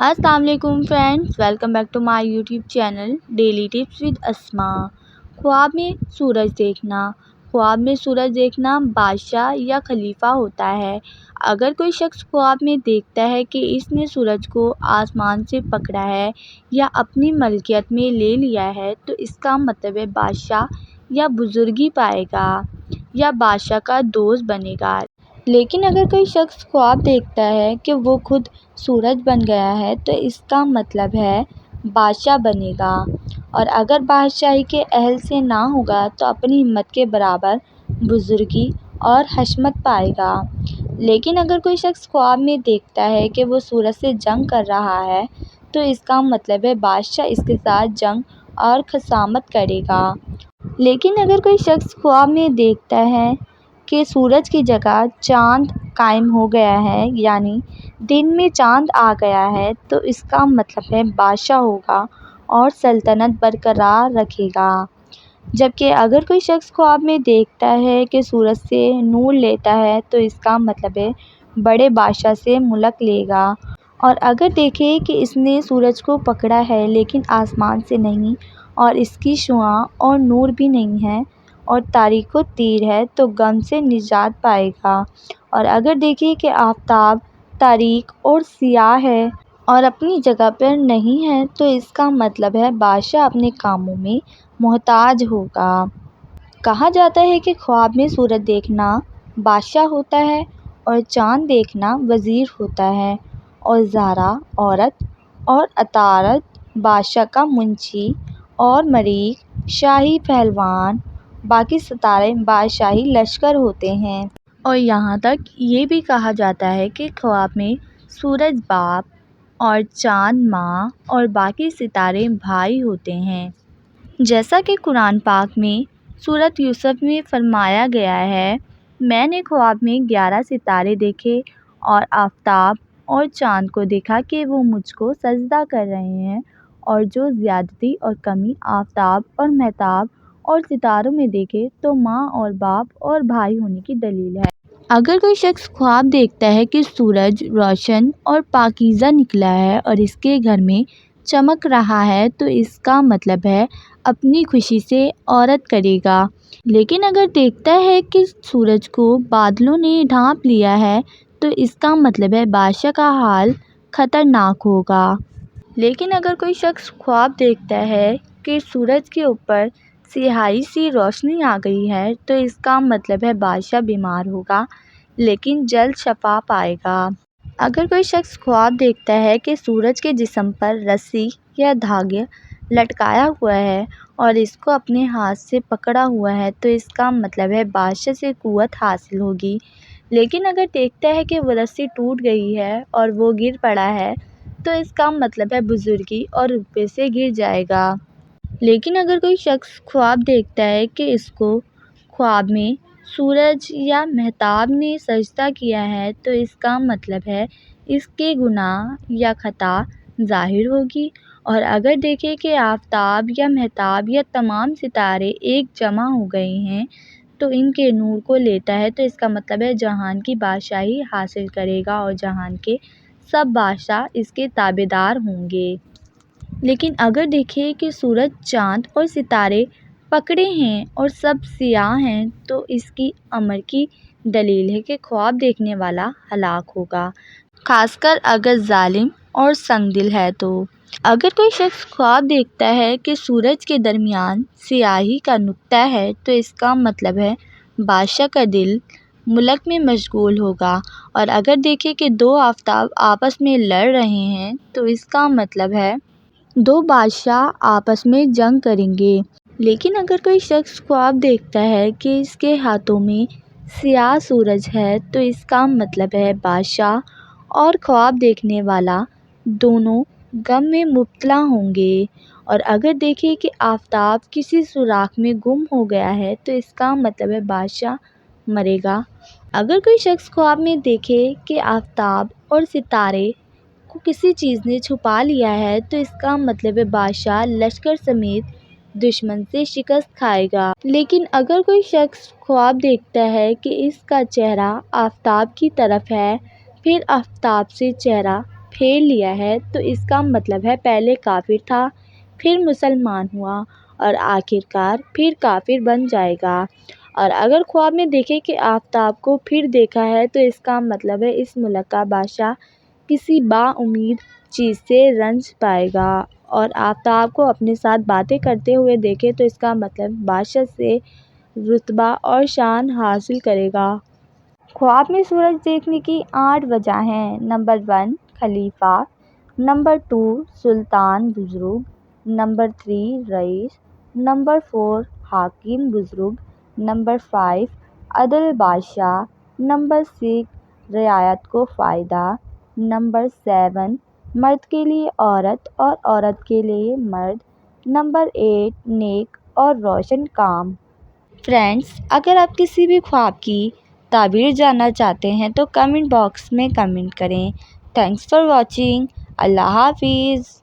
السلام علیکم friends, welcome back to my YouTube channel daily tips with Asma. خواب میں سورج دیکھنا بادشاہ یا خلیفہ ہوتا ہے۔ اگر کوئی شخص خواب میں دیکھتا ہے کہ اس نے سورج کو آسمان سے پکڑا ہے یا اپنی ملکیت میں لے لیا ہے تو اس کا مطلب ہے بادشاہ یا بزرگی پائے گا یا بادشاہ کا دوست بنے گا۔ لیکن اگر کوئی شخص خواب دیکھتا ہے کہ وہ خود سورج بن گیا ہے تو اس کا مطلب ہے بادشاہ بنے گا، اور اگر بادشاہی کے اہل سے نہ ہوگا تو اپنی ہمت کے برابر بزرگی اور حشمت پائے گا۔ لیکن اگر کوئی شخص خواب میں دیکھتا ہے کہ وہ سورج سے جنگ کر رہا ہے تو اس کا مطلب ہے بادشاہ اس کے ساتھ جنگ اور خصامت کرے گا۔ لیکن اگر کوئی شخص خواب میں دیکھتا ہے کہ سورج کی جگہ چاند قائم ہو گیا ہے، یعنی دن میں چاند آ گیا ہے، تو اس کا مطلب ہے بادشاہ ہوگا اور سلطنت برقرار رکھے گا۔ جبکہ اگر کوئی شخص خواب میں دیکھتا ہے کہ سورج سے نور لیتا ہے تو اس کا مطلب ہے بڑے بادشاہ سے ملک لے گا، اور اگر دیکھے کہ اس نے سورج کو پکڑا ہے لیکن آسمان سے نہیں اور اس کی شعاع اور نور بھی نہیں ہے اور تاریک و تیر ہے تو غم سے نجات پائے گا، اور اگر دیکھے کہ آفتاب تاریک اور سیاہ ہے اور اپنی جگہ پر نہیں ہے تو اس کا مطلب ہے بادشاہ اپنے کاموں میں محتاج ہوگا۔ کہا جاتا ہے کہ خواب میں سورج دیکھنا بادشاہ ہوتا ہے اور چاند دیکھنا وزیر ہوتا ہے، اور زہرہ عورت اور عطارد بادشاہ کا منشی اور مریخ شاہی پہلوان، باقی ستارے بادشاہی لشکر ہوتے ہیں۔ اور یہاں تک یہ بھی کہا جاتا ہے کہ خواب میں سورج باپ اور چاند ماں اور باقی ستارے بھائی ہوتے ہیں۔ جیسا کہ قرآن پاک میں سورۃ یوسف میں فرمایا گیا ہے، میں نے خواب میں 11 ستارے دیکھے اور آفتاب اور چاند کو دیکھا کہ وہ مجھ کو سجدہ کر رہے ہیں، اور جو زیادتی اور کمی آفتاب اور مہتاب اور ستاروں میں دیکھے تو ماں اور باپ اور بھائی ہونے کی دلیل ہے۔ اگر کوئی شخص خواب دیکھتا ہے کہ سورج روشن اور پاکیزہ نکلا ہے اور اس کے گھر میں چمک رہا ہے تو اس کا مطلب ہے اپنی خوشی سے عورت کرے گا۔ لیکن اگر دیکھتا ہے کہ سورج کو بادلوں نے ڈھانپ لیا ہے تو اس کا مطلب ہے بادشاہ کا حال خطرناک ہوگا۔ لیکن اگر کوئی شخص خواب دیکھتا ہے کہ سورج کے اوپر سیاہی سی روشنی آ گئی ہے تو اس کا مطلب ہے بادشاہ بیمار ہوگا لیکن جلد شفا پائے گا۔ اگر کوئی شخص خواب دیکھتا ہے کہ سورج کے جسم پر رسی یا دھاگہ لٹکایا ہوا ہے اور اس کو اپنے ہاتھ سے پکڑا ہوا ہے تو اس کا مطلب ہے بادشاہ سے قوت حاصل ہوگی۔ لیکن اگر دیکھتا ہے کہ وہ رسی ٹوٹ گئی ہے اور وہ گر پڑا ہے تو اس کا مطلب ہے بزرگی اور رتبے سے گر جائے گا۔ لیکن اگر کوئی شخص خواب دیکھتا ہے کہ اس کو خواب میں سورج یا مہتاب نے سجدہ کیا ہے تو اس کا مطلب ہے اس کے گناہ یا خطا ظاہر ہوگی، اور اگر دیکھے کہ آفتاب یا مہتاب یا تمام ستارے ایک جمع ہو گئے ہیں تو ان کے نور کو لیتا ہے تو اس کا مطلب ہے جہان کی بادشاہی حاصل کرے گا اور جہان کے سب بادشاہ اس کے تابعدار ہوں گے۔ لیکن اگر دیکھے کہ سورج، چاند اور ستارے پکڑے ہیں اور سب سیاہ ہیں تو اس کی امر کی دلیل ہے کہ خواب دیکھنے والا ہلاک ہوگا، خاص کر اگر ظالم اور سنگ دل ہے تو۔ اگر کوئی شخص خواب دیکھتا ہے کہ سورج کے درمیان سیاہی کا نقطہ ہے تو اس کا مطلب ہے بادشاہ کا دل ملک میں مشغول ہوگا، اور اگر دیکھے کہ دو آفتاب آپس میں لڑ رہے ہیں تو اس کا مطلب ہے دو بادشاہ آپس میں جنگ کریں گے۔ لیکن اگر کوئی شخص خواب دیکھتا ہے کہ اس کے ہاتھوں میں سیاہ سورج ہے تو اس کا مطلب ہے بادشاہ اور خواب دیکھنے والا دونوں غم میں مبتلا ہوں گے، اور اگر دیکھے کہ آفتاب کسی سوراخ میں گم ہو گیا ہے تو اس کا مطلب ہے بادشاہ مرے گا۔ اگر کوئی شخص خواب میں دیکھے کہ آفتاب اور ستارے کو کسی چیز نے چھپا لیا ہے تو اس کا مطلب ہے بادشاہ لشکر سمیت دشمن سے شکست کھائے گا۔ لیکن اگر کوئی شخص خواب دیکھتا ہے کہ اس کا چہرہ آفتاب کی طرف ہے، پھر آفتاب سے چہرہ پھیر لیا ہے تو اس کا مطلب ہے پہلے کافر تھا، پھر مسلمان ہوا اور آخرکار پھر کافر بن جائے گا۔ اور اگر خواب میں دیکھے کہ آفتاب کو پھر دیکھا ہے تو اس کا مطلب ہے اس ملک کا بادشاہ کسی با امید چیز سے رنج پائے گا، اور آفتاب کو اپنے ساتھ باتیں کرتے ہوئے دیکھے تو اس کا مطلب بادشاہ سے رتبہ اور شان حاصل کرے گا۔ خواب میں سورج دیکھنے کی 8 وجہ ہیں۔ نمبر 1 خلیفہ، نمبر 2 سلطان بزرگ، نمبر 3 رئیس، نمبر 4 حاکم بزرگ، نمبر 5 عدل بادشاہ، نمبر 6 رعایت کو فائدہ، نمبر 7 مرد کے لیے عورت اور عورت کے لیے مرد، نمبر 8 نیک اور روشن کام۔ فرینڈز، اگر آپ کسی بھی خواب کی تعبیر جاننا چاہتے ہیں تو کمنٹ باکس میں کمنٹ کریں۔ Thanks for watching. اللہ حافظ۔